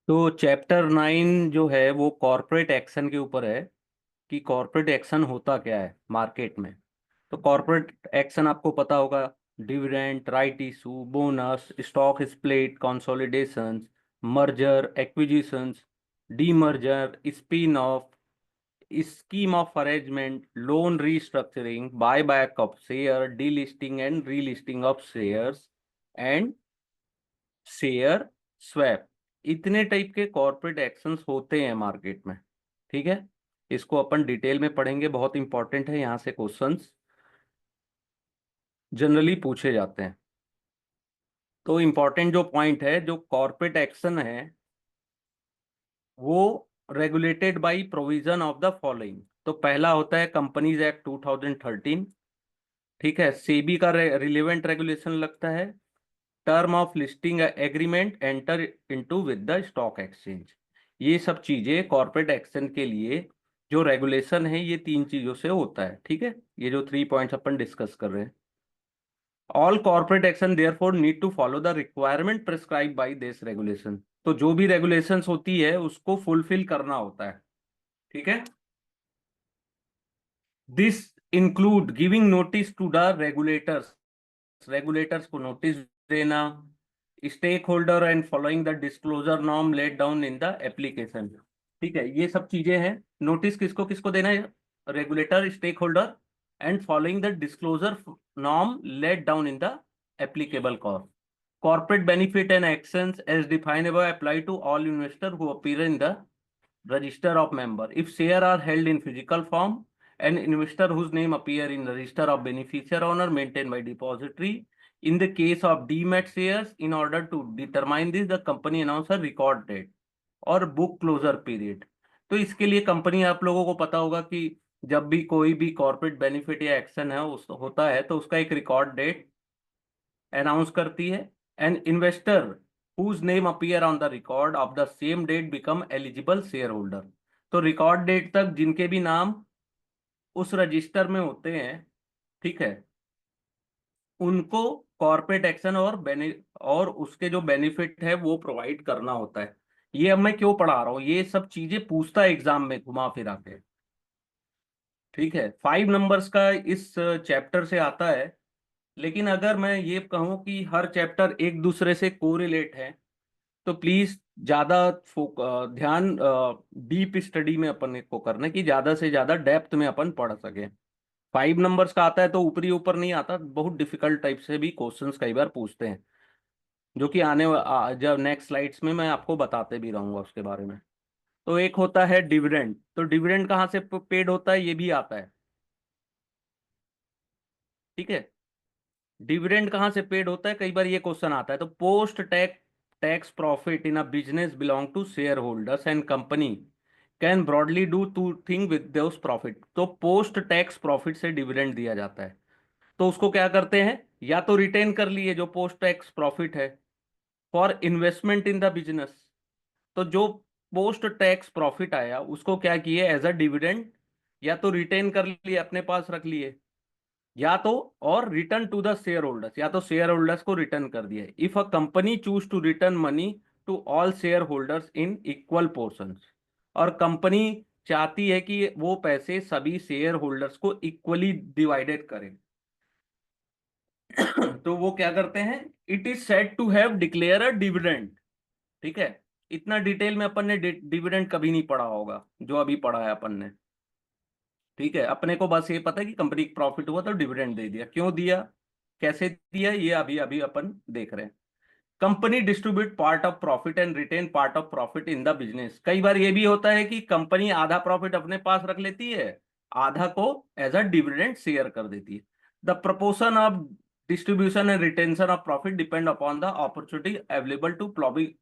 तो चैप्टर 9 जो है वो कॉरपोरेट एक्शन के ऊपर है कि कॉरपोरेट एक्शन होता क्या है मार्केट में। तो कॉरपोरेट एक्शन आपको पता होगा। Dividend, right issue, bonus, stock split, consolidations, merger acquisitions, demerger, spin off, scheme of arrangement, loan restructuring, buy back of share, delisting and relisting of shares and share swap. इतने type के corporate actions होते हैं market में। ठीक है, इसको अपन detail में पढ़ेंगे, बहुत इंपॉर्टेंट है, यहाँ से क्वेश्चंस जनरली पूछे जाते हैं। तो इंपॉर्टेंट जो पॉइंट है, जो कॉर्पोरेट एक्शन है वो regulated by provision of the following. तो पहला होता है कंपनीज एक्ट 2013। ठीक है, सेबी का रिलेवेंट रेगुलेशन लगता है। Term of listing agreement enter into with the stock exchange. ये सब चीजें कॉर्पोरेट एक्शन के लिए जो रेगुलेशन है ये तीन चीजों से होता है। ठीक है, ये जो 3 पॉइंट्स अपन डिस्कस कर रहे हैं। All corporate action therefore need to follow the requirement prescribe by this regulation. तो जो भी रेगुलेशंस होती है उसको फुलफिल करना होता है। ठीक है, this include giving notice to the regulators, regulators को नोटिस देना, stakeholder and following the disclosure norm laid down in the application. ठीक है, ये सब चीजें हैं। नोटिस किसको किसको देना है? Regulator, stakeholder and following the disclosure norm laid down in the applicable कॉर। Corporate benefit and actions as defined above apply to all investors who appear in the register of member. If share are held in physical form, an investor whose name appear in the register of beneficiary owner maintained by depository. In the case of demat shares, in order to determine this, the company announce a record date और book closure period. तो इसके लिए company, आप लोगों को पता होगा कि जब भी कोई भी कॉर्पोरेट बेनिफिट या एक्शन है उस होता है तो उसका एक रिकॉर्ड डेट अनाउंस करती है। An investor whose name appear on the record of the same date become eligible shareholder. तो रिकॉर्ड डेट तक जिनके भी नाम उस रजिस्टर में होते हैं, ठीक है, उनको कॉर्पोरेट एक्शन और उसके जो बेनिफिट है वो प्रोवाइड करना होता है। ये अब मैं क्यों पढ़ा रहा हूँ, ये सब चीजें पूछता है एग्जाम में घुमा फिरा के। ठीक है, 5 नंबर्स का इस चैप्टर से आता है। लेकिन अगर मैं ये कहूँ कि हर चैप्टर एक दूसरे से कोरिलेट है तो प्लीज ज्यादा ध्यान डीप स्टडी में अपन को करना है कि ज्यादा से ज्यादा डेप्थ में अपन पढ़ सके। 5 नंबर्स का आता है तो ऊपरी ऊपर नहीं आता, बहुत डिफिकल्ट टाइप से भी क्वेश्चंस कई बार पूछते हैं, जो कि जब नेक्स्ट स्लाइड्स में मैं आपको बताते भी रहूंगा उसके बारे में। तो एक होता है डिविडेंड। तो डिविडेंड कहाँ से पेड होता है ये भी आता है। ठीक है, डिविडेंड कहाँ से पेड होता है, कई बार ये क्वेश्चन आता है। तो post tax profit in a business belong to share holders and company can broadly do two thing with those profit. तो पोस्ट टैक्स प्रॉफिट से डिविडेंड दिया जाता है। तो उसको क्या करते हैं, या तो रिटेन कर लिए जो पोस्ट टैक्स प्रॉफिट है for investment in the business. तो जो पोस्ट टैक्स प्रॉफिट आया उसको क्या किए, एज अ डिविडेंड या तो रिटेन कर लिए, अपने पास रख लिए, या तो और return to the share holders, या तो शेयर होल्डर्स को रिटर्न कर दिया। If a company choose to return money to all share holders in equal portions, और कंपनी चाहती है कि वो पैसे सभी शेयर होल्डर्स को इक्वली डिवाइडेड करें तो वो क्या करते हैं, it is said to have declare a dividend. ठीक है, इतना डिटेल में अपन ने डिविडेंड कभी नहीं पढ़ा होगा जो अभी पढ़ा है अपन ने। ठीक है, अपने को बस ये पता है कि कंपनी को प्रॉफिट हुआ तो डिविडेंड दे दिया, क्यों दिया, कैसे दिया, ये अभी अभी अपन देख रहे हैं। Company distribute part of profit and retain part of profit in the business. कई बार ये भी होता है कि कंपनी आधा प्रॉफिट अपने पास रख लेती है, आधा को एज अ डिविडेंड शेयर कर देती है। The proportion of distribution and retention of profit depend upon the opportunity available to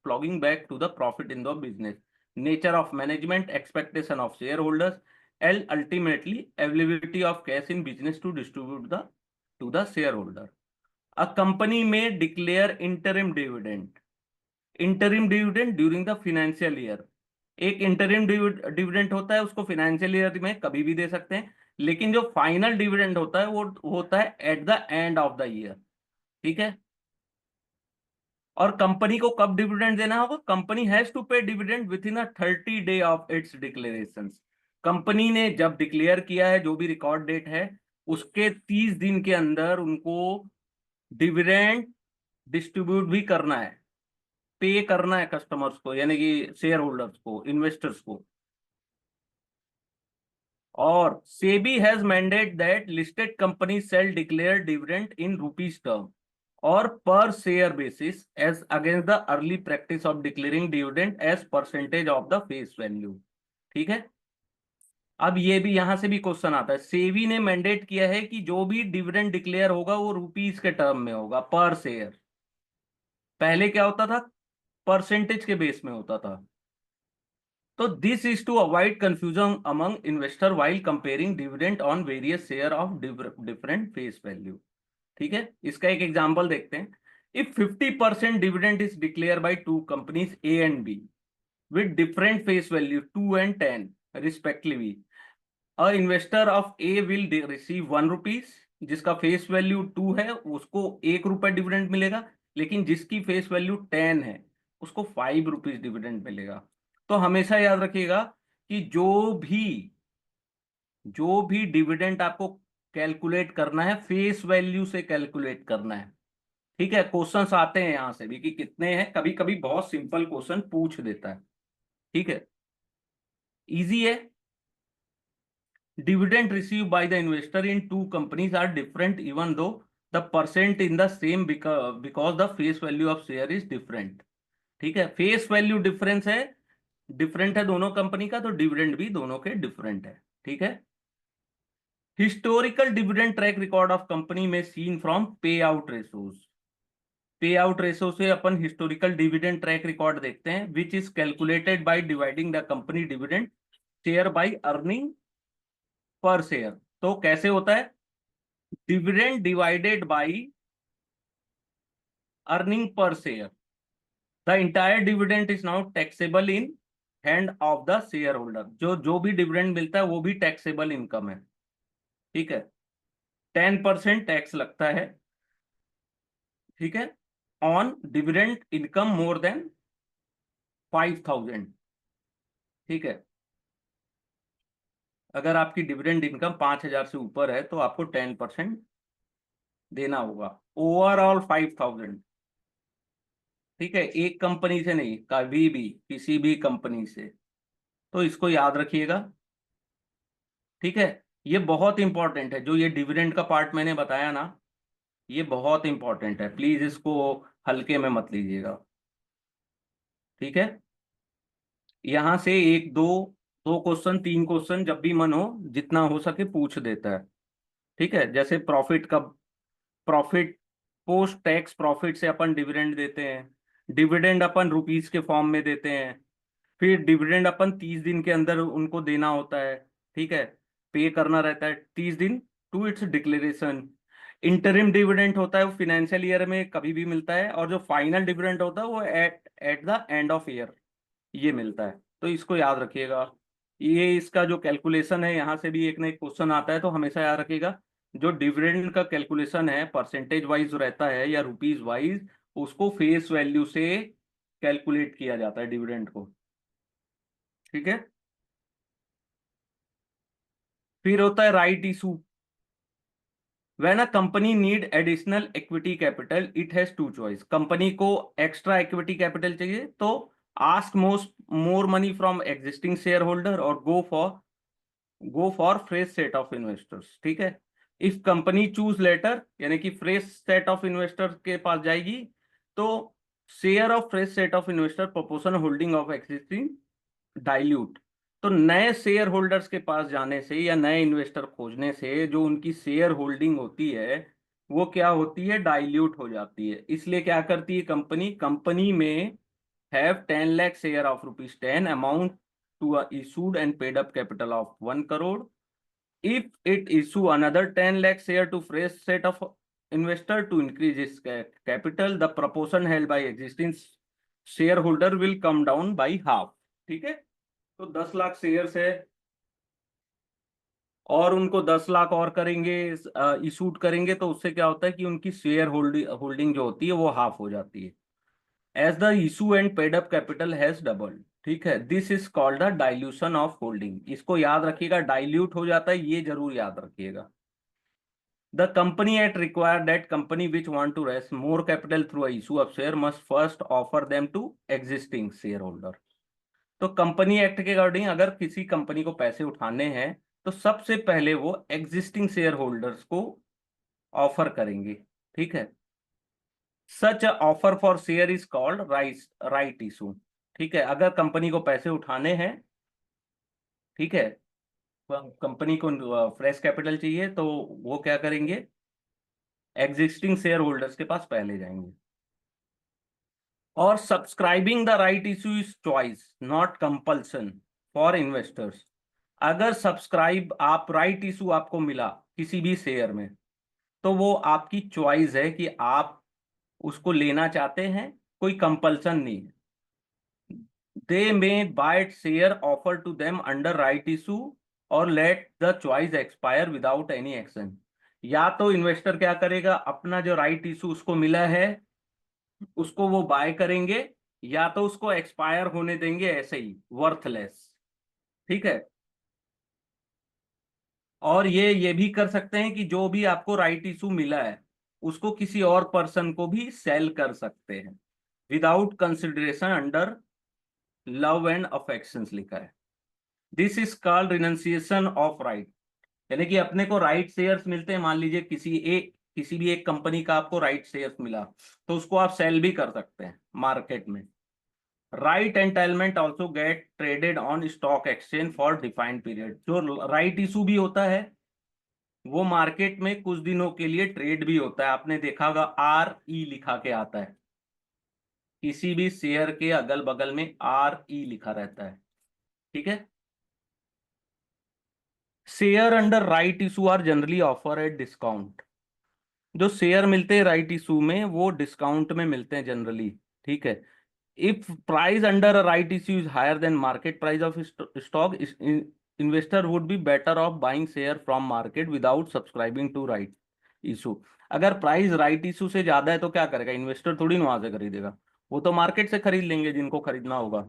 plugging back to the profit in the business, nature of management, expectation of shareholders, and ultimately availability of cash in business to distribute the to the shareholder. A company may declare interim dividend during the financial year। एक interim dividend होता है, उसको financial year में कभी भी दे सकते हैं। लेकिन जो फाइनल डिविडेंड होता है वो होता है at the end of the year. ठीक है, और कंपनी को कब डिविडेंड देना होगा? कंपनी हैज टू पे dividend with in 30 day of its declaration. Company ने जब डिक्लेयर किया है, जो भी रिकॉर्ड डेट है, उसके 30 दिन के अंदर उनको डिविडेंड डिस्ट्रीब्यूट भी करना है, पे करना है कस्टमर्स को, यानी कि शेयर होल्डर्स को, इन्वेस्टर्स को। और SEBI has mandate that listed company shall declare dividend in rupees term और per share basis as against the early practice of declaring dividend as percentage of the face value. ठीक है। अब ये भी, यहां से भी क्वेश्चन आता है, सेबी ने मैंडेट किया है कि जो भी डिविडेंड डिक्लेयर होगा वो रुपीज के टर्म में होगा, पर शेयर। पहले क्या होता था? परसेंटेज के बेस में होता था। तो this is to avoid confusion among investor while comparing dividend on various share of different face value. ठीक है। इसका एक एग्जांपल देखते हैं। If 50% dividend is declare by two companies A and B with different face value 2 and 10 respectively, a investor of A will receive 1 rupees, जिसका face value 2 है उसको 1 रुपए डिविडेंड मिलेगा, लेकिन जिसकी फेस वैल्यू 10 है उसको 5 रुपीज डिविडेंड मिलेगा। तो हमेशा याद रखिएगा कि जो भी डिविडेंड आपको कैलकुलेट करना है, फेस वैल्यू से कैलकुलेट करना है। ठीक है। क्वेश्चंस आते हैं यहां से भी कि कितने हैं, कभी कभी बहुत सिंपल क्वेश्चन पूछ देता है। ठीक है। इजी है। Dividend receive by the investor in two companies are different even though the percent in the same, because the face value of share is different. ठीक है। फेस वैल्यू डिफरेंट है दोनों कंपनी का, तो डिविडेंड भी दोनों के डिफरेंट है। ठीक है। Historical dividend track record of company में seen from pay out ratios. Pay out ratio से अपन हिस्टोरिकल डिविडेंड ट्रैक रिकॉर्ड देखते हैं, which is calculated by dividing the company dividend share by earning per share. तो कैसे होता है? Dividend divided by earning per share, the entire dividend is now taxable in hand of the share holder. जो भी dividend मिलता है वो भी टैक्सेबल इनकम है। ठीक है। 10% टैक्स लगता है। ठीक है। On dividend income more than 5,000। ठीक है। अगर आपकी डिविडेंड इनकम 5,000 से ऊपर है तो आपको 10% देना होगा, ओवरऑल 5,000। ठीक है। एक कंपनी से नहीं, कभी भी किसी भी कंपनी से। तो इसको याद रखिएगा। ठीक है। ये बहुत इंपॉर्टेंट है, जो ये डिविडेंड का पार्ट मैंने बताया ना, ये बहुत इंपॉर्टेंट है, प्लीज इसको हल्के में मत लीजिएगा। ठीक है। यहां से एक दो, 2 क्वेश्चन 3 क्वेश्चन जब भी मन हो, जितना हो सके पूछ देता है। ठीक है। जैसे प्रॉफिट पोस्ट टैक्स प्रॉफिट से अपन डिविडेंड देते हैं, डिविडेंड अपन रुपीज के फॉर्म में देते हैं, फिर डिविडेंड अपन 30 दिन के अंदर उनको देना होता है। ठीक है। पे करना रहता है 30 दिन to its declaration. Interim dividend होता है वो फाइनेंशियल ईयर में कभी भी मिलता है, और जो फाइनल डिविडेंड होता है वो at the end of year ये मिलता है। तो इसको याद रखिएगा। ये इसका जो कैलकुलेशन है, यहाँ से भी एक ना एक क्वेश्चन आता है, तो हमेशा याद रखिएगा जो डिविडेंड का कैलकुलेशन है परसेंटेज वाइज रहता है या रुपीज वाइज, उसको फेस वैल्यू से कैलकुलेट किया जाता है डिविडेंड को। ठीक है। फिर होता है right issue. When a company need additional equity capital it has two choice. Company को एक्स्ट्रा इक्विटी कैपिटल चाहिए तो ask more money from existing share holder और go for fresh set of investors. ठीक है। इफ कंपनी चूज लेटर, यानी कि fresh set of investor के पास जाएगी, तो share of fresh set of investor proportion holding of existing dilute. तो नए शेयर होल्डर्स के पास जाने से या नए इन्वेस्टर खोजने से जो उनकी शेयर होल्डिंग होती है वो क्या होती है? डाइल्यूट हो जाती है। इसलिए क्या करती है company may have 10 lakh share of rupees 10 amount to a issued and paid up capital of 1 crore. If it issue another 10 lakh share to fresh set of investor to increase its capital, the proportion held by existing shareholder will come down by half। ठीक है। तो 10 lakh shares है और उनको 10 लाख और करेंगे, issued करेंगे, तो उससे क्या होता है कि उनकी शेयर होल्डिंग जो होती है वो हाफ हो जाती है। As the issue and paid up capital has doubled, ठीक है, this is called the dilution of holding. इसको याद रखिएगा, डाइल्यूट हो जाता है, ये जरूर याद रखिएगा। The company act required that company which want to raise more capital through a issue of share must first offer them to existing shareholder। तो कंपनी एक्ट के अकॉर्डिंग अगर किसी कंपनी को पैसे उठाने हैं तो सबसे पहले वो एग्जिस्टिंग शेयर होल्डर्स को ऑफर करेंगे, ठीक है। Such offer for share is called right issue, ठीक है। अगर कंपनी को पैसे उठाने हैं, ठीक है, कंपनी को फ्रेश कैपिटल चाहिए, तो वो क्या करेंगे, एग्जिस्टिंग शेयर होल्डर्स के पास पहले जाएंगे। और subscribing the right issue is choice not compulsion for investors. अगर सब्सक्राइब आप राइट इशू आपको मिला किसी भी शेयर में, तो वो आपकी चॉइस है कि आप उसको लेना चाहते हैं, कोई कंपल्सन नहीं है। They may buy share offer to them under right issue और let the choice expire without any action. या तो इन्वेस्टर क्या करेगा, अपना जो राइट इशू उसको मिला है उसको वो बाय करेंगे, या तो उसको एक्सपायर होने देंगे ऐसे ही वर्थलेस, ठीक है। और ये भी कर सकते हैं कि जो भी आपको राइट इशू मिला है उसको किसी और पर्सन को भी सेल कर सकते हैं without consideration under love and affections लिखा है। This is called renunciation of right. यानी कि अपने को राइट शेयर्स मिलते हैं, मान लीजिए किसी भी एक कंपनी का आपको राइट शेयर्स मिला, तो उसको आप सेल भी कर सकते हैं मार्केट में। Right entitlement also get traded on stock exchange for defined period. जो राइट इशू भी होता है वो मार्केट में कुछ दिनों के लिए ट्रेड भी होता है। आपने देखा होगा RE लिखा के आता है, किसी भी शेयर के अगल बगल में RE लिखा रहता है, ठीक है। Share under right issue are generally offer at discount. जो शेयर मिलते हैं राइट इशू में वो डिस्काउंट में मिलते हैं जनरली, ठीक है। If price under right issue is higher than market price of stock, investor would be better off buying share from market without subscribing to right issue. अगर प्राइस राइट इशू से ज्यादा है तो क्या करेगा, इन्वेस्टर थोड़ी ना वहां से खरीदेगा, वो तो मार्केट से खरीद लेंगे जिनको खरीदना होगा,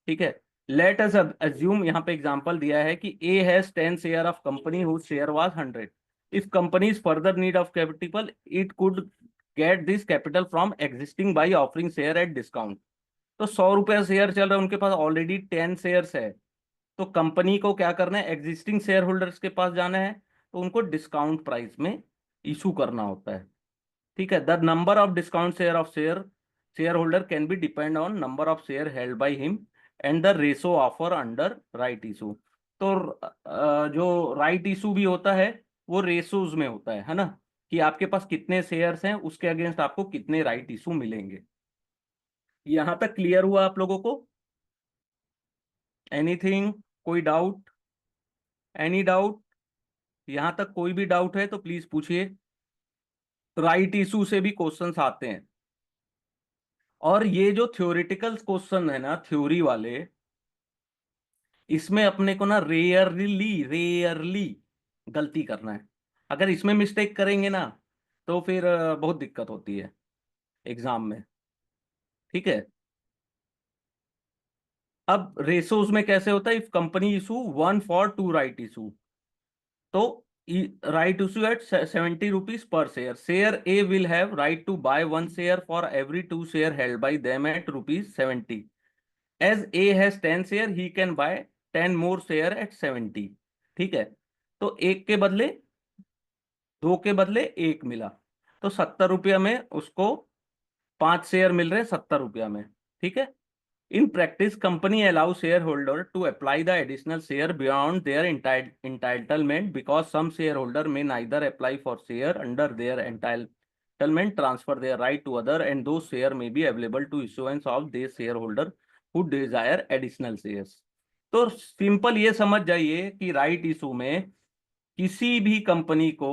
ठीक है। लेट अस अज्यूम, यहाँ पे एग्जांपल दिया है कि ए has 10 share of company whose share was 100। If company is further need of capital it could get this capital from existing by offering share at discount. तो 100 रुपया शेयर चल रहा है, उनके पास ऑलरेडी 10 शेयर्स है, तो कंपनी को क्या करना है, एग्जिस्टिंग शेयर होल्डर्स के पास जाना है, तो उनको डिस्काउंट प्राइस में इशू करना होता है, ठीक है। The number of discount share of share holder can be depend on number of share held by him and the ratio offer under right issue. तो जो राइट इशू भी होता है वो रेशोज में होता है ना, कि आपके पास कितने शेयर्स हैं उसके अगेंस्ट आपको कितने राइट इशू मिलेंगे। यहां तक क्लियर हुआ आप लोगों को? एनीथिंग, कोई डाउट, एनी डाउट? यहां तक कोई भी डाउट है तो प्लीज पूछिए। राइट इशू से भी क्वेश्चंस आते हैं, और ये जो थ्योरेटिकल क्वेश्चन है ना, थ्योरी वाले, इसमें अपने को ना रेयरली रेयरली गलती करना है। अगर इसमें मिस्टेक करेंगे ना तो फिर बहुत दिक्कत होती है एग्जाम में, ठीक है। अब रेशोज में कैसे होता है, if company issue 1 for 2 right issue, तो right issue at 70 rupees per share, share A will have right to buy 1 share for every 2 share held by them at ₹70। As A has 10 share he can buy 10 more share at 70, ठीक है। तो एक के बदले 2 के बदले 1 मिला, तो 70 रुपया में उसको 5 शेयर मिल रहे 70 रुपया में, ठीक है। In practice, company allows shareholder to apply the additional share beyond their entitlement because some shareholder may neither apply for share under their entitlement, transfer their right to other, and those share may be available to issuance of these shareholder who desire additional shares। तो simple ये समझ जाइए कि right issue में किसी भी company को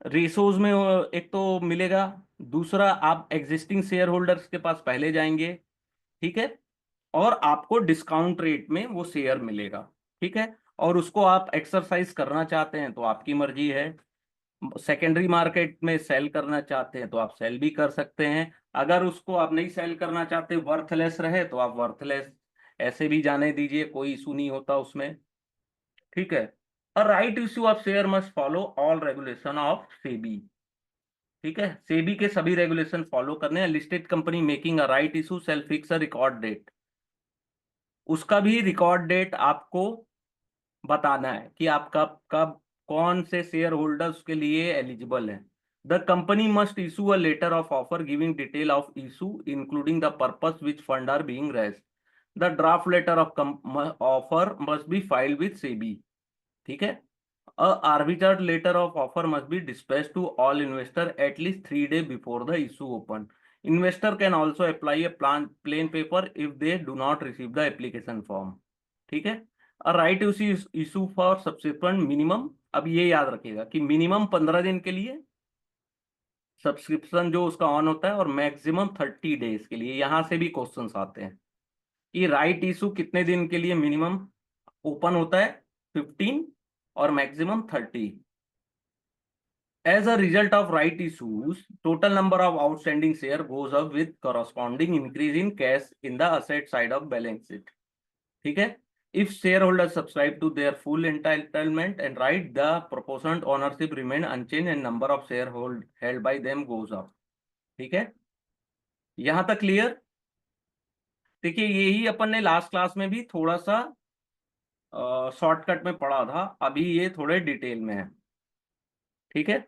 ratios में एक तो मिलेगा, दूसरा आप एग्जिस्टिंग शेयर होल्डर्स के पास पहले जाएंगे, ठीक है, और आपको डिस्काउंट रेट में वो शेयर मिलेगा, ठीक है। और उसको आप एक्सरसाइज करना चाहते हैं तो आपकी मर्जी है, सेकेंडरी मार्केट में सेल करना चाहते हैं तो आप सेल भी कर सकते हैं। अगर उसको आप नहीं सेल करना चाहते, वर्थलेस रहे, तो आप वर्थलेस ऐसे भी जाने दीजिए, कोई इशू नहीं होता उसमें। ठीक है। A right issue of share must follow all regulation of SEBI. ठीक है, सेबी के सभी रेगुलेशन फॉलो करने हैं। Listed company making a right issue shall fix a record date, उसका भी रिकॉर्ड डेट आपको बताना है कि आप कब कब कौन से शेयर होल्डर्स के लिए एलिजिबल है। The company must issue a letter of offer giving detail of issue including the purpose which fund are being raised. The draft letter of offer must be filed with SEBI. ठीक है। अ arbitrage letter of offer must be dispatched to all investor at least 3 days before the issue open. Investor can also apply a plain paper if they do not receive the application form. ठीक है। A right issue for subsequent minimum, अब ये याद रखिएगा कि minimum 15 दिन के लिए सब्सक्रिप्शन जो उसका ऑन होता है, और मैक्सिमम 30 डेज के लिए। यहां से भी क्वेश्चंस आते हैं कि राइट इशू कितने दिन के लिए मिनिमम ओपन होता है, 15 और maximum 30। As a result of right issues, total number of outstanding share goes up with corresponding increase in cash in the asset side of balance sheet. ठीक है। If shareholders subscribe to their full entitlement and right, the proportionate ownership remain unchanged and number of sharehold held by them goes up. ठीक है, यहां तक clear. देखिए, यही अपन ने last class में भी थोड़ा सा शॉर्टकट में पढ़ा था, अभी ये थोड़े डिटेल में है। ठीक है।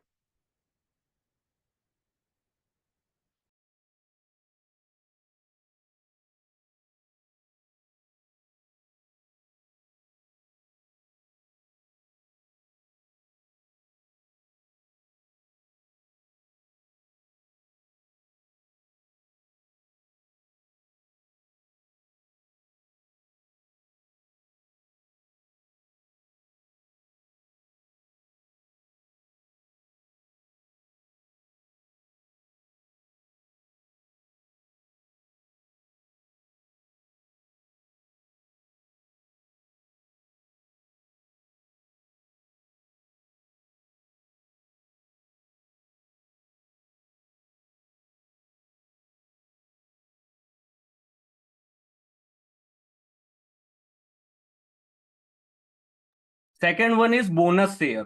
Second one is bonus share.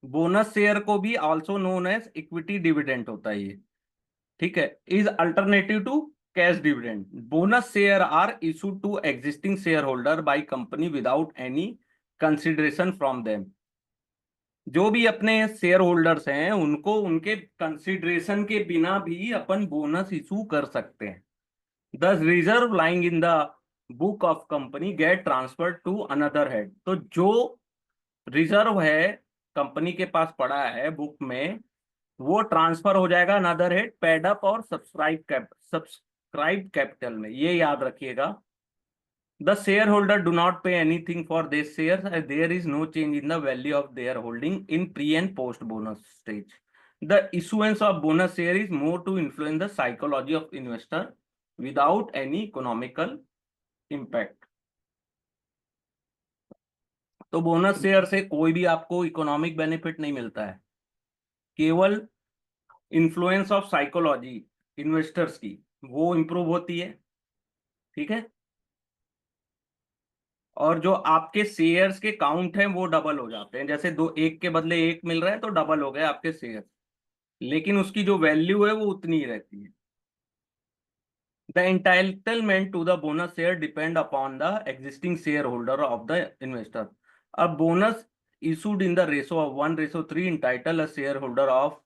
Bonus share को भी also known as equity dividend होता है ये। ठीक है। Is alternative to cash dividend. Bonus share are issued to existing share holder by company without any consideration from them. जो भी अपने शेयर होल्डर्स हैं उनको उनके कंसिडरेशन के बिना भी अपन बोनस इशू कर सकते हैं। The reserve lying in the book of company get transfer to another head. तो जो रिजर्व है कंपनी के पास पड़ा है बुक में, वो ट्रांसफर हो जाएगा अनदर हेड, पेड अप और सब्सक्राइब कैपिटल में। ये याद रखिएगा। The share holder do not pay anything for this share, there is no change in the value of their holding in pre and post bonus stage. The issuance of bonus share is more to influence the psychology of investor without any economical impact. तो bonus share से कोई भी आपको economic benefit नहीं मिलता है, केवल influence of psychology investors की वो इंप्रूव होती है। ठीक है। और जो आपके शेयर्स के काउंट हैं वो डबल हो जाते हैं, जैसे दो, एक के बदले एक मिल रहा है तो डबल हो गए आपके शेयर, लेकिन उसकी जो वैल्यू है वो उतनी ही रहती है। The entitlement to the bonus share depend upon the existing shareholder of the investor. A bonus issued in the ratio of 1:3 entitle a shareholder of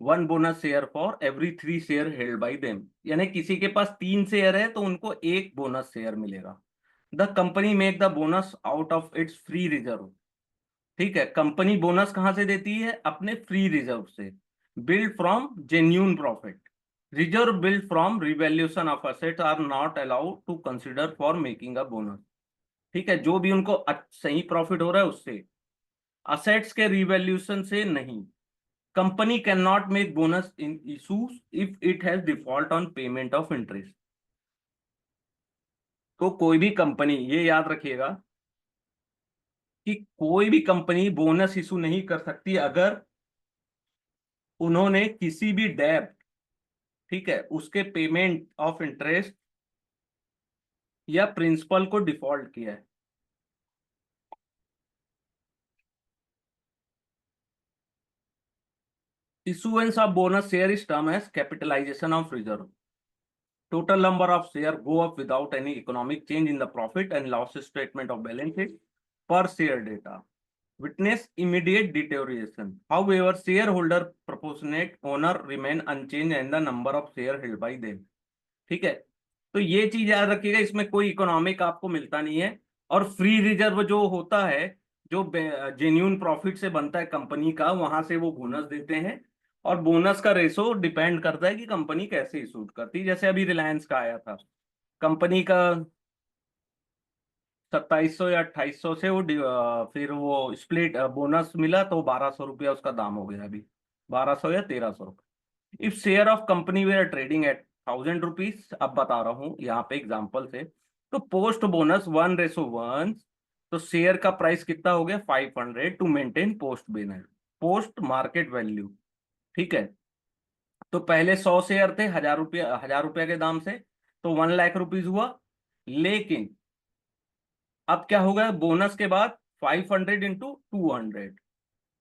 one bonus share for every 3 share held by them. यानी किसी के पास 3 share है तो उनको एक bonus share मिलेगा। The company make the bonus out of its free reserve. ठीक है, कंपनी बोनस कहां से देती है? अपने फ्री रिजर्व से। Build from genuine profit. Reserve build from revaluation of assets are not allowed to consider for making a bonus. ठीक है, जो भी उनको सही प्रॉफिट हो रहा है उससे, असेट्स के रिवैल्यूएशन से नहीं। Company can not make bonus in issues if it has default on payment of interest. तो कोई भी कंपनी, ये याद रखिएगा कि कोई भी कंपनी बोनस इशू नहीं कर सकती अगर उन्होंने किसी भी डेब्ट ठीक है, उसके पेमेंट ऑफ इंटरेस्ट या प्रिंसिपल को डिफॉल्ट किया है। Issuance of bonus share is termed as capitalization of reserve. Total number of share go up without any economic change in the profit and loss statement of balance sheet per share data. Witness immediate deterioration. However, shareholder proportionate owner remain unchanged and the number of share held by them. ठीक है, तो ये चीज याद रखिएगा, इसमें कोई economic आपको मिलता नहीं है। और फ्री रिजर्व जो होता है, जो जेन्यून प्रॉफिट से बनता है कंपनी का, वहां से वो बोनस देते हैं। और बोनस का रेशो डिपेंड करता है कि कंपनी कैसे इशूट करती है। जैसे अभी रिलायंस का आया था, कंपनी का 2700 या 2800 से वो फिर वो स्प्लिट बोनस मिला तो 1200 रुपया उसका दाम हो गया अभी, 1200 या 1300। If share of company were trading at 1000 rupees, अब बता रहा हूं यहाँ पे एग्जांपल से, तो पोस्ट बोनस 1:1, तो शेयर का प्राइस कितना हो गया 500 to maintain post market value. ठीक है, तो पहले 100 शेयर थे, 1000 रुपया, 1000 रुपया के दाम से, तो 1 लाख रुपीज हुआ। लेकिन अब क्या होगा, बोनस के बाद 500 इंटू 200।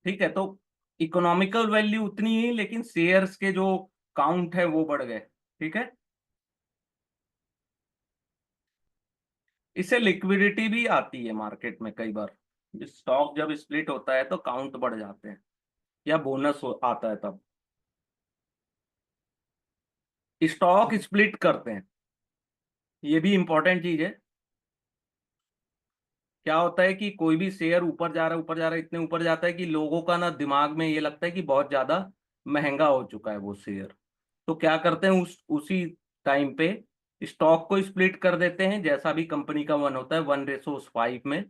ठीक है, तो इकोनॉमिकल वैल्यू उतनी ही, लेकिन शेयर्स के जो काउंट है वो बढ़ गए। ठीक है, इससे लिक्विडिटी भी आती है मार्केट में कई बार। स्टॉक जब स्प्लिट होता है तो काउंट बढ़ जाते हैं, या बोनस आता है तब। स्टॉक स्प्लिट करते हैं, ये भी इंपॉर्टेंट चीज है। क्या होता है कि कोई भी शेयर ऊपर जा रहा है, ऊपर जा रहा है, इतने ऊपर जाता है कि लोगों का ना दिमाग में ये लगता है कि बहुत ज्यादा महंगा हो चुका है वो शेयर। तो क्या करते हैं, उसी टाइम पे स्टॉक को स्प्लिट कर देते हैं, जैसा भी कंपनी का वन होता है, 1:5 में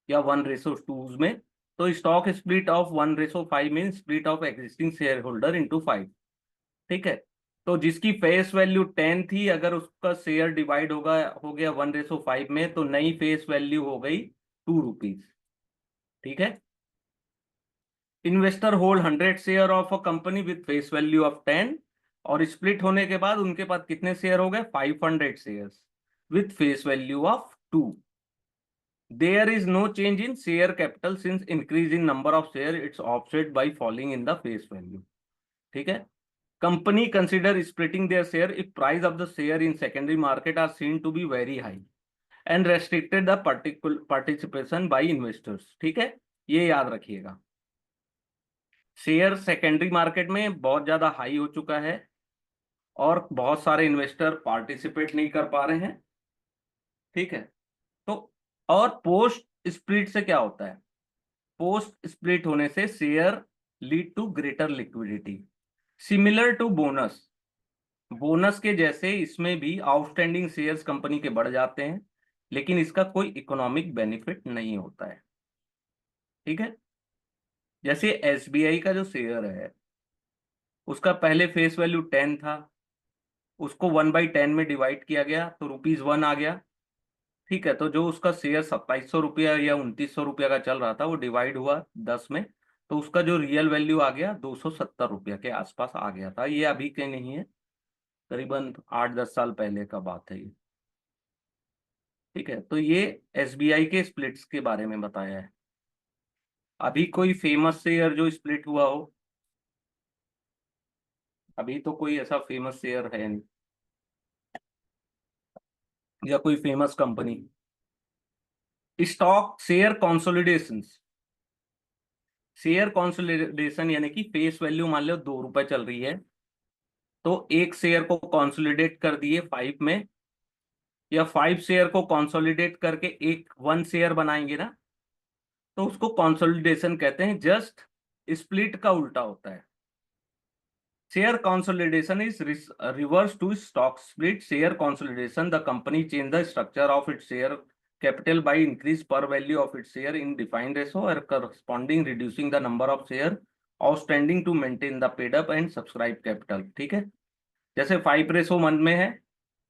या 1:2 में। तो स्टॉक स्प्लिट ऑफ 1:5 में split of existing share holder into 5। ठीक है, तो जिसकी फेस वैल्यू 10 थी, अगर उसका शेयर डिवाइड हो गया 1:5 में, तो नई फेस वैल्यू हो गई 2 रुपीज। ठीक है, investor hold 100 share of a company with face value of 10, और स्प्लिट होने के बाद उनके पास कितने शेयर हो गए, 500 share with face value of 2। There is no change in share capital since increase in number of share it's offset by falling in the face value. ठीक है, company consider splitting their share if price of the share in secondary market are seen to be very high and restricted the particular participation by investors। ठीक है, ये याद रखिएगा, share secondary market में बहुत ज्यादा हाई हो चुका है और बहुत सारे इन्वेस्टर पार्टिसिपेट नहीं कर पा रहे हैं। ठीक है, तो और पोस्ट स्प्लिट से क्या होता है, पोस्ट स्प्लिट होने से share lead to greater liquidity, similar to bonus. Bonus के जैसे इसमें भी आउटस्टैंडिंग शेयर्स कंपनी के बढ़ जाते हैं, लेकिन इसका कोई इकोनॉमिक बेनिफिट नहीं होता है। ठीक है, जैसे एसबीआई का जो शेयर है, उसका पहले फेस वैल्यू 10 था, उसको 1/10 में डिवाइड किया गया तो ₹1 आ गया। ठीक है, तो जो उसका शेयर 2700 रुपया या 2900 रुपया का चल रहा था, वो डिवाइड हुआ 10 में, तो उसका जो रियल वैल्यू आ गया 270 रुपया के आसपास आ गया था। ये अभी के नहीं है, करीबन 8-10 साल पहले का बात है ये। ठीक है, तो ये एसबीआई के स्प्लिट्स के बारे में बताया है। अभी कोई फेमस शेयर जो स्प्लिट हुआ हो, अभी तो कोई ऐसा फेमस शेयर है नहीं, या कोई famous company. Stock share consolidation, share consolidation यानी कि फेस वैल्यू मान लो 2 रुपए चल रही है, तो एक शेयर को कॉन्सोलिडेट कर दिए 5 में, या 5 शेयर को कॉन्सोलिडेट करके एक 1 शेयर बनाएंगे ना, तो उसको कॉन्सोलिडेशन कहते हैं। जस्ट स्प्लिट का उल्टा होता है। Share consolidation is reverse to stock split. Share consolidation, the company change the structure of its share capital by increase per value of its share in defined ratio or corresponding reducing the number of share outstanding to maintain the paid up and subscribe capital। ठीक है, जैसे 5:1 में है,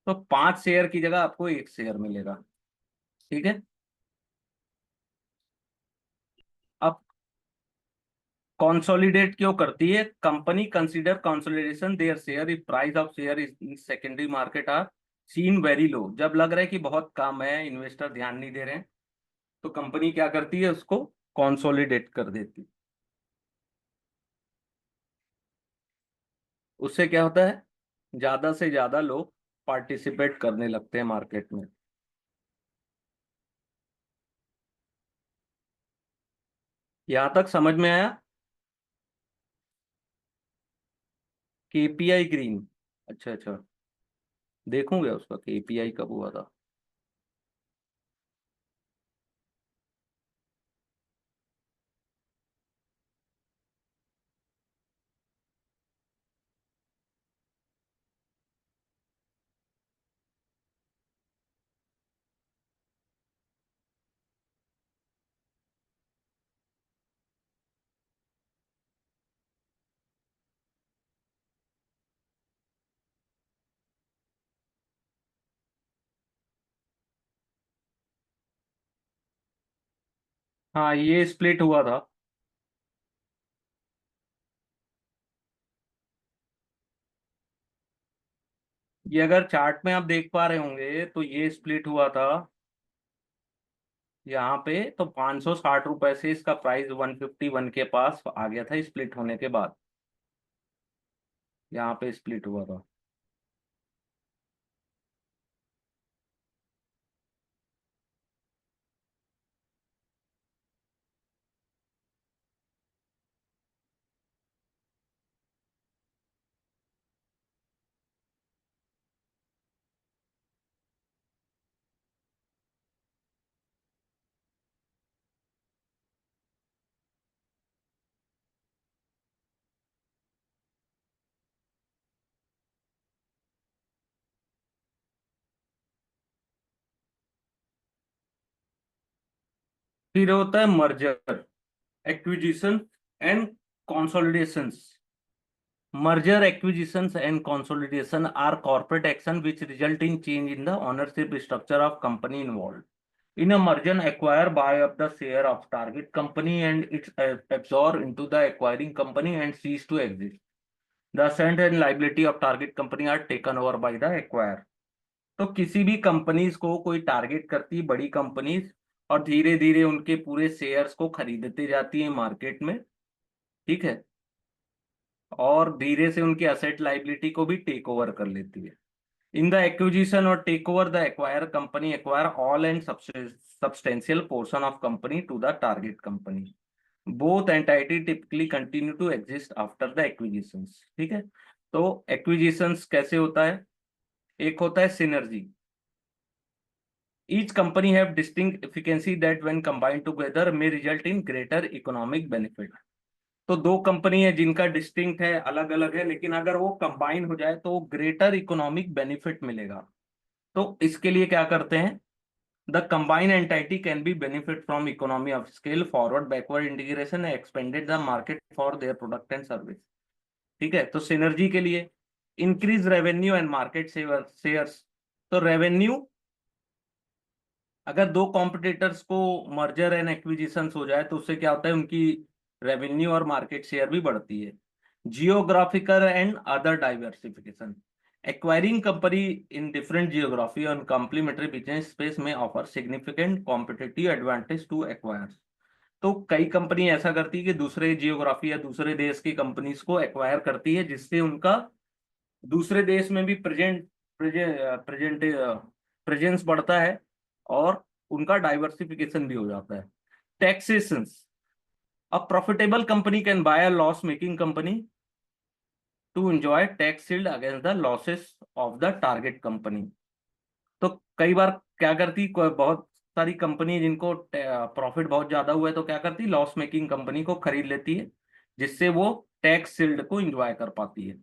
तो 5 share की जगह आपको 1 share मिलेगा। ठीक है, अब कंसोलिडेट क्यों करती है? Company consider consolidation their share if price of share in secondary market are seen very low. जब लग रहा है कि बहुत कम है, इन्वेस्टर ध्यान नहीं दे रहे हैं, तो कंपनी क्या करती है? उसको कंसोलिडेट कर देती है। उससे क्या होता है? ज्यादा से ज्यादा लोग पार्टिसिपेट करने लगते हैं मार्केट में। यहां तक समझ में आया? KPI green. अच्छा अच्छा, देखूंगे उसका केपीआई कब हुआ था। हाँ, ये स्प्लिट हुआ था। ये अगर चार्ट में आप देख पा रहे होंगे तो ये स्प्लिट हुआ था यहाँ पे। तो 560 रुपए से इसका प्राइस 151 के पास आ गया था स्प्लिट होने के बाद। यहाँ पे स्प्लिट हुआ था। फिर होता है merger, acquisition and consolidations. Merger, acquisitions, and consolidation are corporate action which result in change in the ownership structure of company involved. In a merger, acquire buy up the share of target company and it's absorbed into the acquiring company and cease to exist. The asset and liability of target company are taken over by the acquirer. तो किसी भी companies को कोई target करती है, बड़ी companies, और धीरे धीरे उनके पूरे शेयर्स को खरीदते जाती है मार्केट में। ठीक है। और धीरे से उनकी असेट लाइबिलिटी को भी टेक ओवर कर लेती है। इन द एक्विजिशन और take over, the acquire company acquire all and substantial portion of company to the target company. Both entity typically continue to exist after the acquisitions. ठीक है। तो acquisitions कैसे होता है? एक होता है synergy. Each company have distinct efficiency that when combined together may result in greater economic benefit. तो दो कंपनी है जिनका डिस्टिंक्ट है, अलग अलग है, लेकिन अगर वो कंबाइन हो जाए तो ग्रेटर इकोनॉमिक बेनिफिट मिलेगा। तो इसके लिए क्या करते हैं? The combine entity can be benefit from economy of scale, forward backward integration, expanded the market for their product and service. ठीक है। तो सिनर्जी के लिए increase revenue and market shares. तो रेवेन्यू, अगर दो कॉम्पिटिटर्स को मर्जर एंड एक्विजिशन हो जाए तो उससे क्या होता है? उनकी रेवेन्यू और मार्केट शेयर भी बढ़ती है। Geographical and other diversification, acquiring company in different geography और कॉम्प्लीमेंट्री बिजनेस स्पेस में offer significant competitive advantage to acquirers. तो कई कंपनी ऐसा करती है कि दूसरे जियोग्राफी या दूसरे देश की कंपनीज को एक्वायर करती है, जिससे उनका दूसरे देश में भी प्रेजेंट प्रेजेंस बढ़ता है और उनका डाइवर्सिफिकेशन भी हो जाता है। Taxation, a profitable company can buy a loss making company to enjoy tax shield against the losses of the target company. तो कई बार क्या करती, बहुत सारी कंपनी जिनको प्रॉफिट बहुत ज्यादा हुआ है तो क्या करती, लॉस मेकिंग कंपनी को खरीद लेती है, जिससे वो टैक्स शील्ड को एंजॉय कर पाती है।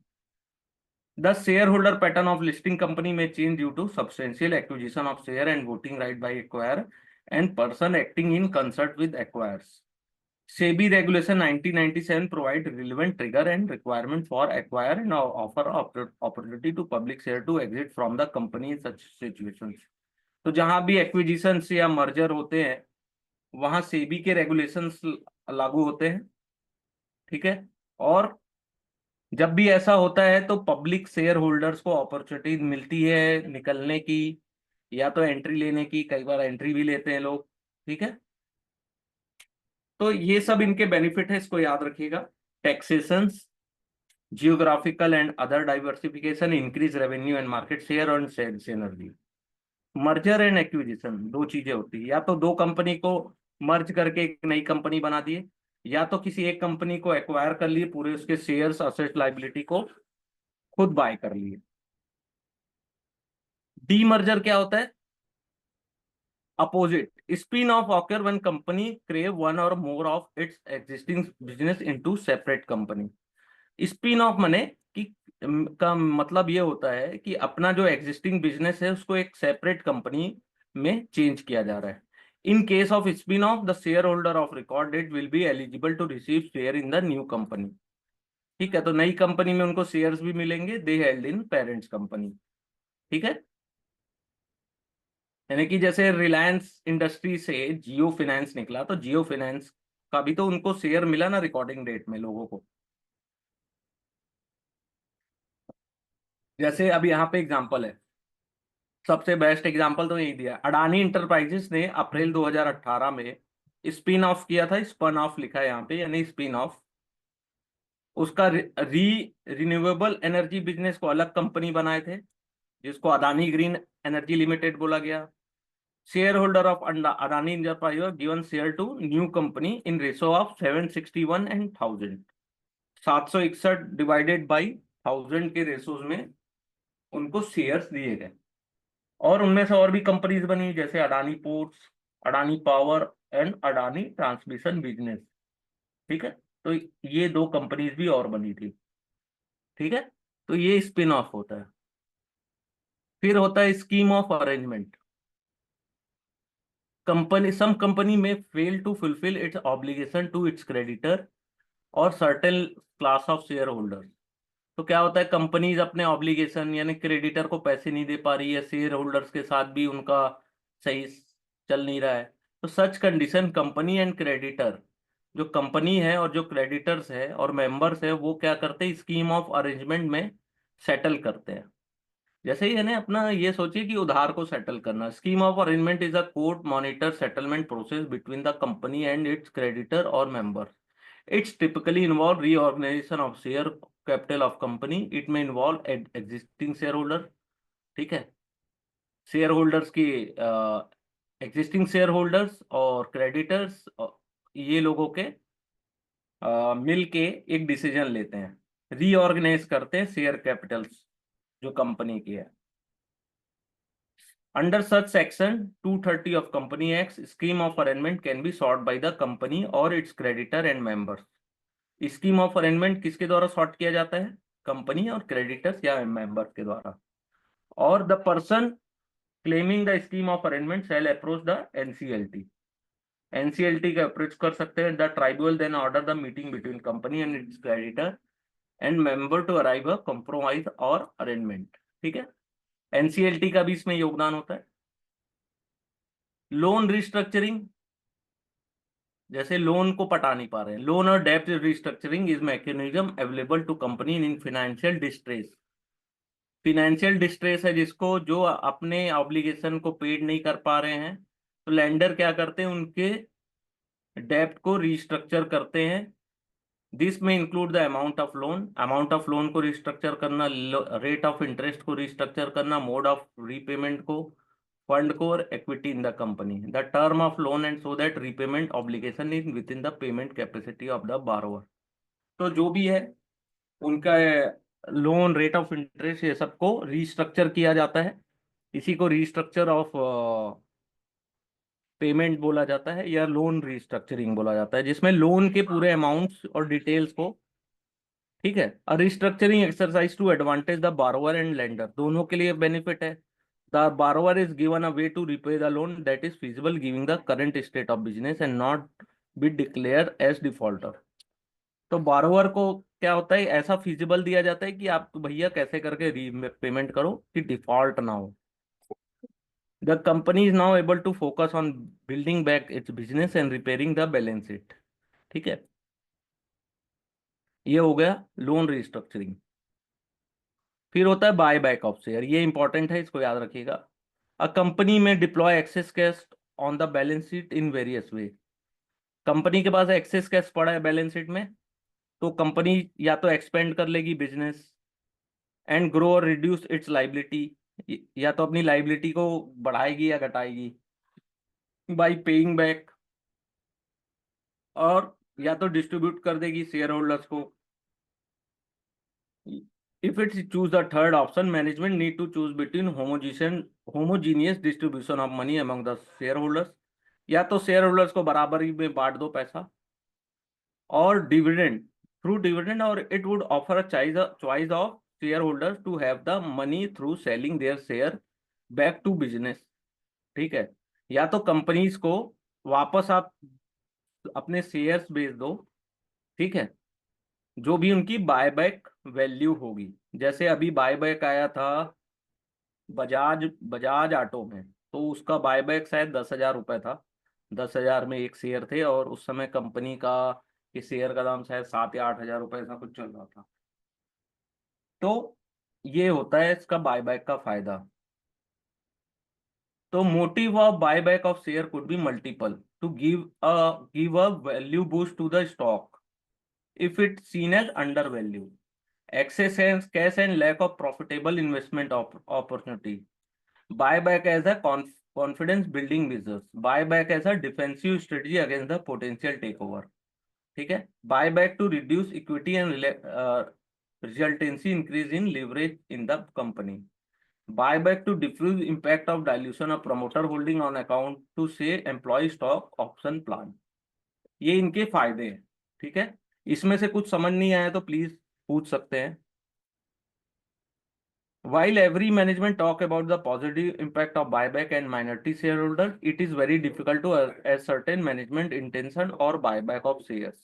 The shareholder pattern of listing company may change due to substantial acquisition of share and voting right by acquirer and person acting in concert with acquirers. SEBI regulation 1997 provide relevant trigger and requirement for acquire and offer opportunity to public share to exit from the company in such situations. तो जहां भी acquisition या merger होते हैं वहां सेबी के regulations लागू होते हैं। ठीक है। और जब भी ऐसा होता है तो पब्लिक शेयर होल्डर्स को अपॉर्चुनिटी मिलती है निकलने की, या तो एंट्री लेने की, कई बार एंट्री भी लेते हैं लोग। ठीक है, तो ये सब इनके बेनिफिट है, इसको याद रखिएगा। Taxation, geographical and other diversification, increase revenue and market share और sales energy. Merger and acquisition, दो चीजें होती है, या तो दो कंपनी को मर्ज करके एक नई कंपनी बना दिए, या तो किसी एक कंपनी को एक्वायर कर लिए, पूरे उसके शेयर्स, असेट, लाइबिलिटी को खुद बाय कर लिए। डीमर्जर क्या होता है? Opposite, spin off occur when company carve one और more of its existing business into separate company. Spin off माने कि का मतलब ये होता है कि अपना जो एग्जिस्टिंग बिजनेस है उसको एक सेपरेट कंपनी में चेंज किया जा रहा है। In case of spin off, the share holder of record date will be eligible to receive share in the new company. ठीक है, तो नई कंपनी में उनको शेयर्स भी मिलेंगे, दे हेल्ड इन पेरेंट्स कंपनी। ठीक है, यानी कि जैसे रिलायंस इंडस्ट्री से जियो फाइनेंस निकला, तो जियो फाइनेंस का भी तो उनको शेयर मिला ना रिकॉर्डिंग डेट में लोगों को। जैसे अब यहाँ पे एग्जांपल है, सबसे बेस्ट एग्जांपल तो यही दिया, अडानी इंटरप्राइजेस ने अप्रैल 2018 में स्पिन ऑफ किया था, स्पन ऑफ लिखा है यहाँ पे, यानी स्पिन ऑफ। उसका रिन्यूएबल एनर्जी बिजनेस को अलग कंपनी बनाए थे, जिसको अदानी ग्रीन एनर्जी लिमिटेड बोला गया। Share holder of Adani enterprises given share to new company in ratio of 761 and 1000। 761 divided by 1000 के रेशोज में उनको शेयर्स दिए गए। और उनमें से और भी कंपनीज बनी, जैसे Adani ports, Adani power and Adani transmission business. ठीक है, तो ये दो कंपनीज भी और बनी थी। ठीक है, तो ये स्पिन ऑफ होता है। फिर होता है scheme of arrangement. Company, some company may fail to fulfil its obligation to its creditor और certain class of share holders. तो क्या होता है, कंपनीज अपने ऑब्लिगेशन यानी क्रेडिटर को पैसे नहीं दे पा रही है, शेयर होल्डर्स के साथ भी उनका सही चल नहीं रहा है, तो such condition company and creditor, जो कंपनी है और जो क्रेडिटर्स है और मेंबर्स है, वो क्या करते हैं, स्कीम ऑफ अरेंजमेंट में सेटल करते हैं। जैसे ही है ना, अपना ये सोचिए कि उधार को सेटल करना। Scheme of arrangement is a court monitor settlement process between the company and its creditor और members. It's typically involve reorganization of share capital of company. It may involve existing shareholder। ठीक है, share holders की, existing share holders और creditors, ये लोगों के मिल के एक डिसीजन लेते हैं, रीऑर्गेनाइज करते हैं शेयर कैपिटल्स जो कंपनी की है। Under such section 230 of company act, scheme of arrangement can be sought by the company और its creditor and members. Scheme of arrangement किसके द्वारा सॉर्ट किया जाता है, कंपनी और क्रेडिटर्स या मेंबर्स के द्वारा। और the person claiming the scheme of arrangement shall approach the NCLT. NCLT का अप्रोच कर सकते हैं। The tribunal then order the meeting between company and its creditor and member to arrive a compromise और arrangement. ठीक है, NCLT का भी इसमें योगदान होता है। लोन रिस्ट्रक्चरिंग, जैसे लोन को पटा नहीं पा रहे हैं, लोन और डेब्ट restructuring is mechanism available to company in financial distress. Financial distress है जिसको, जो अपने ऑब्लिगेशन को पेड नहीं कर पा रहे हैं, तो लेंडर क्या करते हैं, उनके डेब्ट को रिस्ट्रक्चर करते हैं। दिस में include the amount of loan, amount of loan को रिस्ट्रक्चर करना, रेट ऑफ इंटरेस्ट को रिस्ट्रक्चर करना, मोड ऑफ रीपेमेंट को, फंड को, और equity in the company, the term of loan and so that repayment obligation is with in the payment capacity of the बारोवर। तो जो भी है उनका लोन, रेट ऑफ इंटरेस्ट, ये सबको रिस्ट्रक्चर किया जाता है। इसी को रिस्ट्रक्चर ऑफ पेमेंट बोला जाता है या लोन रिस्ट्रक्चरिंग बोला जाता है, जिसमें लोन के पूरे अमाउंट्स और डिटेल्स को, ठीक है, restructuring exercise to advantage the borrower and lender, दोनों के लिए बेनिफिट है। The borrower is given a way to repay the loan that is feasible giving the current state of business and not be declare as defaulter. तो borrower को क्या होता है, ऐसा फिजिबल दिया जाता है कि आप तो भैया कैसे करके पेमेंट करो कि डिफॉल्ट ना हो। The company is now able to focus on building back its business and repairing the balance sheet. ठीक है, ये हो गया लोन रिस्ट्रक्चरिंग। फिर होता है बाय बैक ऑफ शेयर, ये इंपॉर्टेंट है, इसको याद रखिएगा। अ कंपनी में deploy access cash on the balance sheet in various way. Company के पास एक्सेस कैश पड़ा है बैलेंस शीट में, तो कंपनी या तो एक्सपेंड कर लेगी बिजनेस एंड ग्रो और रिड्यूस इट्स लाइबिलिटी, या तो अपनी लाइबिलिटी को बढ़ाएगी या घटाएगी बाय पेइंग बैक, और या तो डिस्ट्रीब्यूट कर देगी शेयर होल्डर्स को। If it's choose the third option, management need to choose between homogeneous distribution of money among the shareholders, या तो शेयर होल्डर्स को बराबरी में बांट दो पैसा, और डिविडेंड थ्रू डिविडेंड, और it would offer a choice of share holders to have the money through selling their share back to business. ठीक है, या तो कंपनीज को वापस आप अपने शेयर्स बेच दो, ठीक है, जो भी उनकी बायबैक वैल्यू होगी। जैसे अभी बायबैक आया था बजाज बजाज ऑटो में, तो उसका बायबैक शायद 10,000 रुपये था। 10,000 में एक शेयर थे, और उस समय कंपनी का के शेयर का दाम शायद 7 या 8 हजार रुपये ऐसा कुछ चल रहा था। तो ये होता है इसका बायबैक का फायदा। तो motive of buyback of share could be multiple, to give a value boost to the stock if it's seen as undervalue, excess cash and lack of profitable investment opportunity, buyback as a confidence building measures, buyback as a defensive strategy against the potential takeover। ठीक है, buyback to reduce equity and resultancy increase in leverage in the company, buyback to diffuse impact of dilution of promoter holding on account to say employee stock option plan। ये इनके फायदे हैं। ठीक है, इसमें से कुछ समझ नहीं आया तो प्लीज पूछ सकते हैं। While every management talk about the positive impact of buyback and minority shareholder, it is very difficult to ascertain management intention or buyback of shares।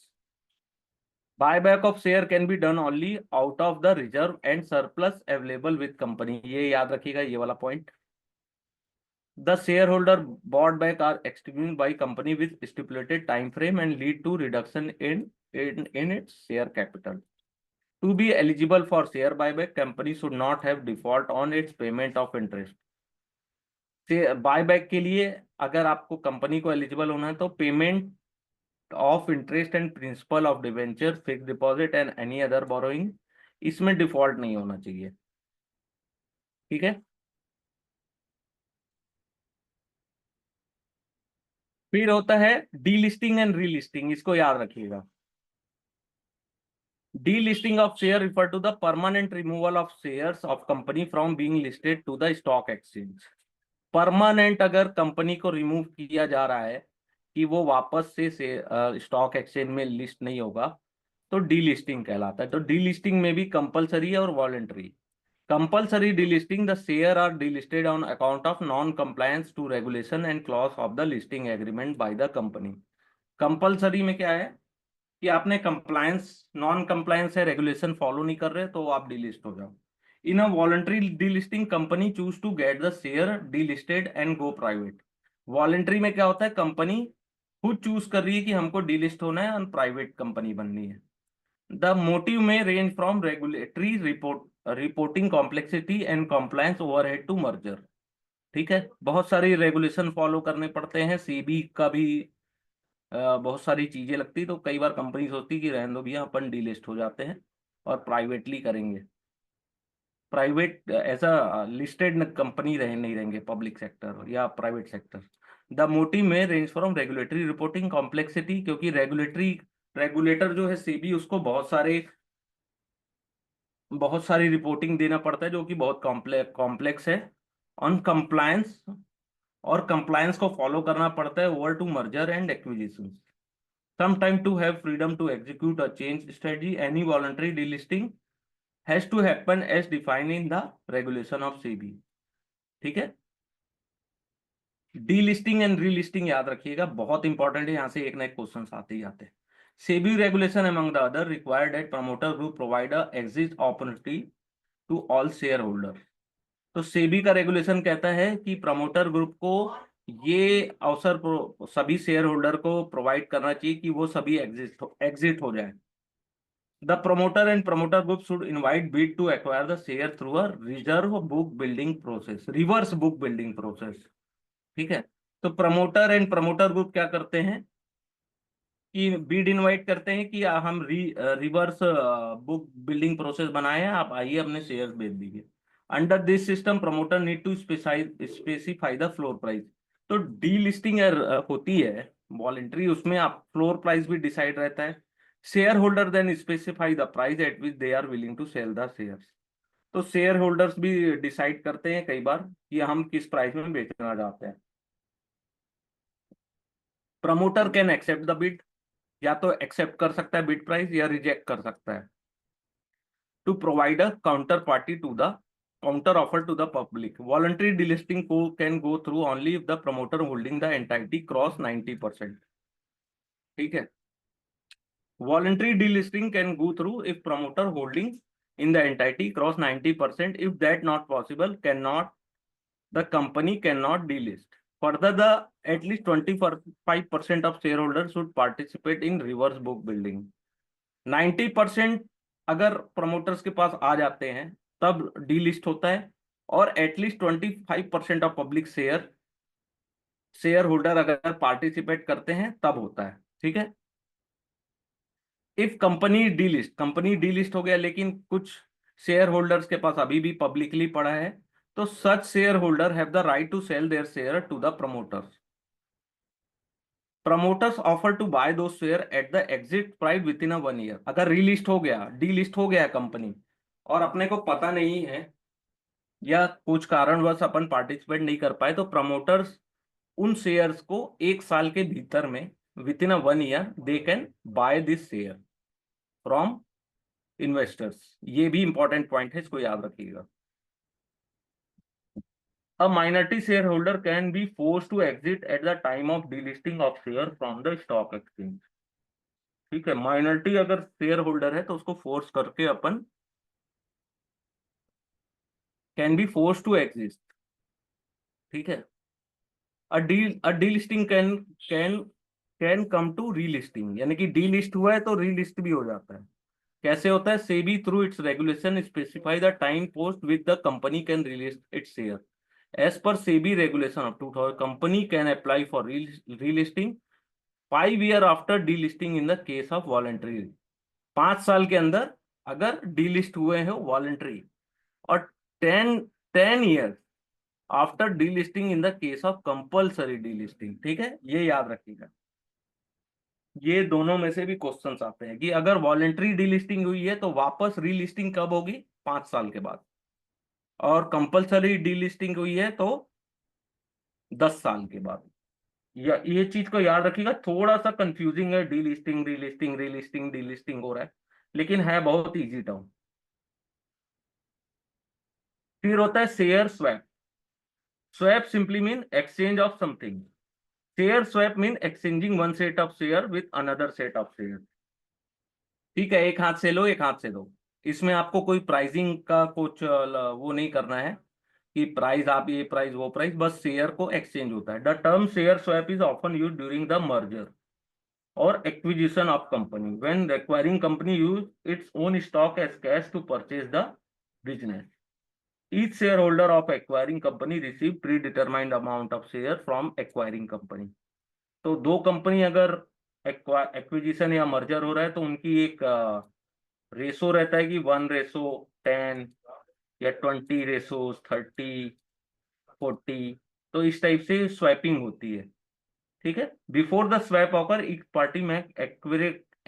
Buyback of share can be done only out of the reserve and surplus available with company। ये याद रखिएगा, ये वाला point। The shareholder bought back are extinguished by company with stipulated time frame and lead to reduction in its share capital। To be eligible for share buyback, company should not have default on its payment of interest। से buyback के लिए अगर आपको company को eligible होना है तो payment of interest and principle of debenture, fix deposit and any other borrowing, इसमें डिफॉल्ट नहीं होना चाहिए। ठीक है, फिर होता है डीलिस्टिंग एंड रीलिस्टिंग, इसको याद रखिएगा। Delisting of share refer to the permanent removal of shares of company from being listed to the stock exchange। Permanent अगर कंपनी को रिमूव किया जा रहा है कि वो वापस से स्टॉक एक्सचेंज में लिस्ट नहीं होगा, तो डीलिस्टिंग कहलाता है। तो डीलिस्टिंग में भी कंपलसरी है और voluntary. Compulsory delisting, the share are delisted on account of non compliance to regulation and clause of the listing agreement by the company. Compulsory में क्या है कि आपने कंप्लायंस, नॉन कंप्लायंस है, रेगुलेशन फॉलो नहीं कर रहे, तो आप डीलिस्ट हो जाओ। In a voluntary delisting company choose to get the share delisted and go private. Voluntary में क्या होता है, कंपनी खुद चूज कर रही है कि हमको डीलिस्ट होना है और प्राइवेट कंपनी बननी है। The motive may range from regulatory reporting complexity and compliance overhead to merger. ठीक है, बहुत सारी रेगुलेशन फॉलो करने पड़ते हैं, सीबी का भी बहुत सारी चीजें लगती, तो कई बार कंपनी सोचती कि रहने दो भैया अपन डीलिस्ट हो जाते हैं और प्राइवेटली करेंगे। प्राइवेट ऐसा लिस्टेड कंपनी रहे नहीं रहेंगे, पब्लिक सेक्टर या private sector. The motive may range from regulatory reporting complexity, क्योंकि रेगुलेटर जो है सेबी, उसको बहुत सारी रिपोर्टिंग देना पड़ता है जो कि बहुत कॉम्प्लेक्स है। ऑन कंप्लायंस, और कंप्लायंस को फॉलो करना पड़ता है over to merger and acquisition. Sometime to have freedom to execute a change strategy, any voluntary delisting has to happen as defined in the regulation of SEBI। ठीक है, delisting and relisting याद रखिएगा, बहुत important है, यहाँ से एक ना एक क्वेश्चन आते ही आते हैं। SEBI regulation among the other required that promoter group provide a exit opportunity to all shareholder। तो सेबी का रेगुलेशन कहता है कि प्रमोटर ग्रुप को ये अवसर सभी शेयर होल्डर को प्रोवाइड करना चाहिए कि वो सभी एग्जिट हो जाए। The promoter and promoter group should invite bid to acquire the share through a reserve book building process, reverse book building process। ठीक है। तो प्रमोटर एंड प्रमोटर ग्रुप क्या करते हैं कि बीड इनवाइट करते हैं कि हम रिवर्स बुक बिल्डिंग प्रोसेस बनाए हैं, आप आइए अपने शेयर्स बेच दीजिए। Under this system promoter need to specify the floor price. तो डी लिस्टिंग होती है वॉलेंट्री, उसमें आप फ्लोर प्राइस भी डिसाइड रहता है। Share holder then specify the price at which they are willing to sell the shares. तो share holders भी डिसाइड करते हैं कई बार कि हम किस प्राइस में बेचना चाहते हैं। Promoter can accept the bid, या तो एक्सेप्ट कर सकता है बिड प्राइस या रिजेक्ट कर सकता है। To provide a counter party to the counter offer to the public, voluntary delisting को can go through only if the promoter holding the entity cross 90%। ठीक है। Voluntary delisting can go through if promoter holding in the entity cross 90%। If that not possible cannot the company cannot delist. Further, the at least 25% of shareholders should participate in reverse book building। 90% अगर promoters के पास आ जाते हैं तब delist होता है, और at least 25% of public share holder अगर participate करते हैं तब होता है। ठीक है। इफ कंपनी डीलिस्ट हो गया लेकिन कुछ शेयर होल्डर्स के पास अभी भी पब्लिकली पड़ा है, तो such share holder have the right to sell their share to the promoters. Promoters offer to buy दो share at the exit price within 1 year. अगर रीलिस्ट हो गया, डीलिस्ट हो गया कंपनी, और अपने को पता नहीं है या कुछ कारणवश अपन पार्टिसिपेट नहीं कर पाए, तो प्रमोटर्स उन शेयर्स को 1 साल के भीतर में with in 1 year they can by this share from investors. ये भी इंपॉर्टेंट पॉइंट है, इसको याद रखिएगा। A minority shareholder can be forced to exit at the time of delisting of share from the stock exchange। ठीक है। Minority अगर share holder है तो उसको फोर्स करके अपन can be force to exist. ठीक है। Uh delisting can can can come to relisting, यानी कि डीलिस्ट हुआ है तो रीलिस्ट भी हो जाता है। कैसे होता है? SEBI through its regulation specify the time post with the company can release its share. As per SEBI regulation of 2000, company can apply for relisting 5 year after delisting in the case of voluntary. 5 साल के अंदर अगर delist हुए हो voluntary, और 10 year after delisting in the case of compulsory delisting. ठीक है, ये याद रखिएगा। ये दोनों में से भी क्वेश्चंस आते हैं कि अगर वॉलंटरी डीलिस्टिंग हुई है तो वापस रीलिस्टिंग कब होगी? 5 साल के बाद। और कंपल्सरी डीलिस्टिंग हुई है तो 10 साल के बाद। ये चीज को याद रखिएगा। थोड़ा सा कंफ्यूजिंग है, डीलिस्टिंग रीलिस्टिंग रीलिस्टिंग डीलिस्टिंग हो रहा है, लेकिन है बहुत इजी टर्म। फिर होता है share swap. Swap simply mean exchange of something. Share swap mean exchanging one set of share with another set of share. ठीक है, एक हाथ से लो एक हाथ से दो। इसमें आपको कोई प्राइसिंग का कुछ वो नहीं करना है कि प्राइस आप ये प्राइस वो प्राइस, बस शेयर को एक्सचेंज होता है। The term share swap is often use during the merger or acquisition of company when acquiring company use its own stock as cash to purchase the business। Each shareholder of acquiring company receive predetermined amount of share from acquiring company। तो दो company अगर acquisition या merger हो रहा है तो उनकी एक रेशो रहता है कि 1:10 या 20:30 40। तो इस टाइप से स्वैपिंग होती है। ठीक है। Before the swap occur each party में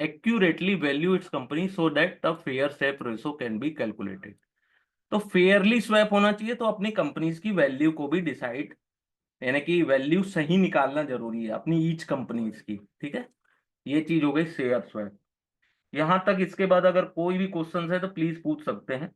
accurately value its company so that the fair swap ratio can be calculated. तो फेयरली स्वैप होना चाहिए, तो अपनी कंपनीज की वैल्यू को भी डिसाइड, यानी कि वैल्यू सही निकालना जरूरी है अपनी ईच कंपनीज की। ठीक है, ये चीज हो गई शेयर स्वैप। यहां तक इसके बाद अगर कोई भी क्वेश्चन है तो प्लीज पूछ सकते हैं।